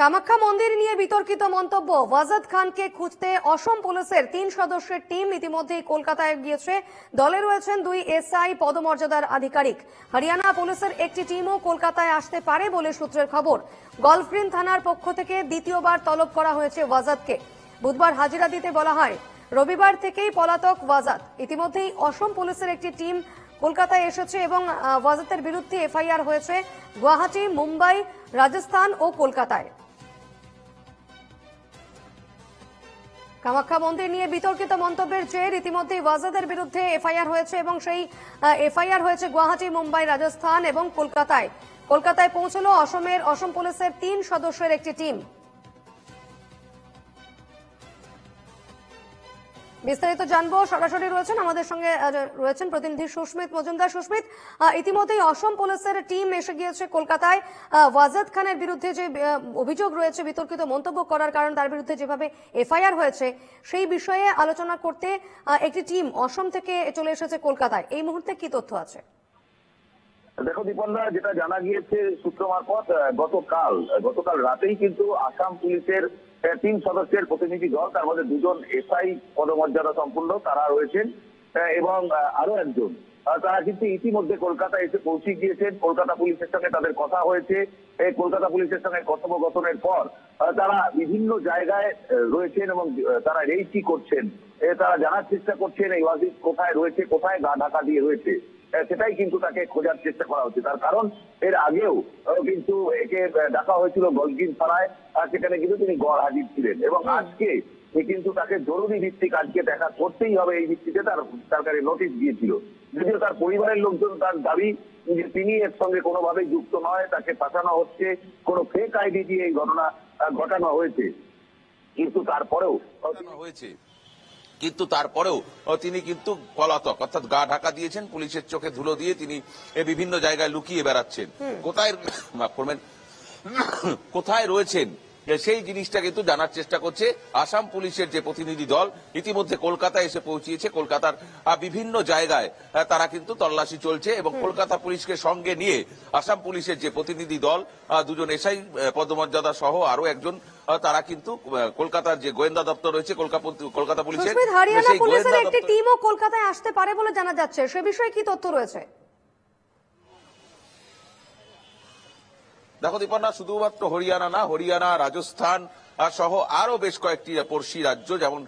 কামাখ্যা মন্দির নিয়ে বিতর্কিত মন্তব্য। ওয়াজেদ খানকে খুঁজতে অসম পুলিশের 3 সদস্যের টিম ইতিমধ্যেই কলকাতায় গিয়েছে। দলে রয়েছেন 2 এসআই পদমর্যাদার আধিকারিক। হরিয়ানা পুলিশের একটি টিমও কলকাতায় আসতে পারে বলে সূত্রের খবর। গলফ গ্রিন থানার পক্ষ থেকে দ্বিতীয়বার তলব করা হয়েছে ওয়াজেদকে। বুধবার হাজিরা দিতে বলা হয়। রবিবার থেকেই পলাতক ওয়াজেদ। ইতিমধ্যেই অসম পুলিশের একটি টিম কলকাতায় এসেছে এবং ওয়াজেদের বিরুদ্ধে এফআইআর হয়েছে গুয়াহাটি, মুম্বাই, রাজস্থান ও কলকাতায়। কামাখ্যা মন্দির নিয়ে বিতর্কিত মন্তব্যের জের ইতিমধ্যেই ওয়াজেদের বিরুদ্ধে এফআইআর হয়েছে এবং সেই এফআইআর হয়েছে গুয়াহাটি, মুম্বাই, রাজস্থান এবং কলকাতায়। কলকাতায় পৌঁছলো অসম পুলিশের 3 সদস্যের একটি টিম। বিস্তারিত জানবো, সরাসরি রয়েছেন আমাদের সঙ্গে রয়েছেন প্রতিনিধি সুস্মিত মজুমদার। সুস্মিত, ইতিমধ্যেই অসম পুলিশের টিম এসে গিয়েছে কলকাতায়। ওয়াজেদ খানের বিরুদ্ধে যে অভিযোগ রয়েছে, বিতর্কিত মন্তব্য করার কারণ তার বিরুদ্ধে যেভাবে এফআইআর হয়েছে, সেই বিষয়ে আলোচনা করতে একটি টিম অসম থেকে চলে এসেছে কলকাতায়। এই মুহূর্তে কি তথ্য আছে? দেখো দীপনদা, যেটা জানা গিয়েছে সূত্র মারফত, গতকাল রাতেই কিন্তু আসাম পুলিশের 3 সদস্যের প্রতিনিধি দল, তার মধ্যে 2 জন এসআই পদমর্যাদা সম্পন্ন তারা রয়েছেন এবং আরো একজন, তারা কিন্তু ইতিমধ্যে কলকাতায় এসে পৌঁছে গিয়েছেন। কলকাতা পুলিশের সঙ্গে তাদের কথা হয়েছে। কলকাতা পুলিশের সঙ্গে কথোপকথনের পর তারা বিভিন্ন জায়গায় রয়েছেন এবং তারা রেইড করছেন। তারা জানার চেষ্টা করছেন এই ওয়াজিদ কোথায় রয়েছে, কোথায় গা ঢাকা দিয়ে রয়েছে, সেটাই কিন্তু তাকে খোঁজার চেষ্টা করা হচ্ছে। তার কারণ এর আগেও কিন্তু একে ডাকা হয়েছিল গলগ্রিন থানায়, সেখানে কিন্তু তিনি গড় হাজির ছিলেন এবং আজকে কিন্তু তাকে জরুরি ভিত্তিক আজকে দেখা করতেই হবে, এই ভিত্তিতে তার কাছে নোটিশ দিয়েছিল। যদিও তার পরিবারের লোকজন তার দাবি যে তিনি এর সঙ্গে কোনোভাবেই যুক্ত নয়, তাকে পাঠানো হচ্ছে, কোনো ফেক আইডি দিয়ে এই ঘটনা ঘটানো হয়েছে। কিন্তু তারপরেও তিনি কিন্তু পলাতক, অর্থাৎ গা ঢাকা দিয়েছেন, পুলিশের চোখে ধুলো দিয়ে তিনি বিভিন্ন জায়গায় লুকিয়ে বেড়াচ্ছেন। কোথায় রয়েছেন সেই জিনিসটা কিন্তু জানার চেষ্টা করছে আসাম পুলিশের যে প্রতিনিধি দল। ইতিমধ্যে কলকাতায় এসে পৌঁছিয়েছে। কলকাতার বিভিন্ন জায়গায় তারা কিন্তু তল্লাশি চলছে এবং কলকাতা পুলিশকে সঙ্গে নিয়ে আসাম পুলিশের যে প্রতিনিধি দল, 2 জন এসআই পদমর্যাদা সহ আরো একজন, তারা কিন্তু কলকাতার যে গোয়েন্দা দপ্তর রয়েছে কলকাতা পুলিশের, হরিয়ানা পুলিশের একটি টিমও কলকাতায় আসতে পারে বলে জানা যাচ্ছে। সে বিষয়ে কি তথ্য রয়েছে? দেখো দীপনা, শুধুমাত্র হরিয়ানা না, হরিয়ানা, রাজস্থান সহ আরো বেশ কয়েকটি পড়শি রাজ্য, যেমন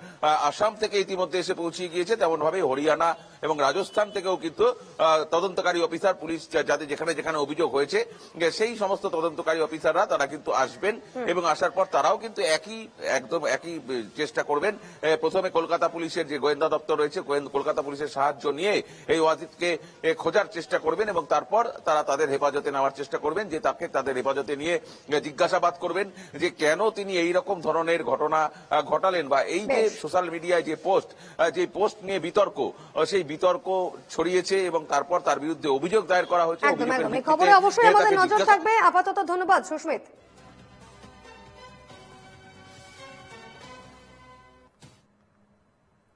আসাম থেকে ইতিমধ্যে এসে পৌঁছে গিয়েছে, তেমন ভাবে হরিয়ানা এবং রাজস্থান থেকেও কিন্তু তদন্তকারী অফিসার, পুলিশ যাদের যেখানে যেখানে অভিযোগ হয়েছে সেই সমস্ত তদন্তকারী অফিসাররা তারা কিন্তু আসবেন এবং আসার পর তারাও কিন্তু একই চেষ্টা করবেন। প্রথমে কলকাতা পুলিশের যে গোয়েন্দা দপ্তর রয়েছে, কলকাতা পুলিশের সাহায্য নিয়ে এই ওয়াজিদকে খোঁজার চেষ্টা করবেন এবং তারপর তারা তাদের হেফাজতে নেওয়ার চেষ্টা করবেন, যে তাকে তাদের হেফাজতে নিয়ে জিজ্ঞাসাবাদ করবেন যে কেন তিনি এইরকম ধরনের ঘটনা ঘটালেন, বা এই যে সোশ্যাল মিডিয়ায় যে পোস্ট নিয়ে বিতর্ক, সেই বিতর্ক ছড়িয়েছে এবং তারপর তার বিরুদ্ধে অভিযোগ দায়ের করা হয়েছে। খবরে অবশ্যই আমাদের নজর থাকবে। আপাতত ধন্যবাদ সুস্মিত।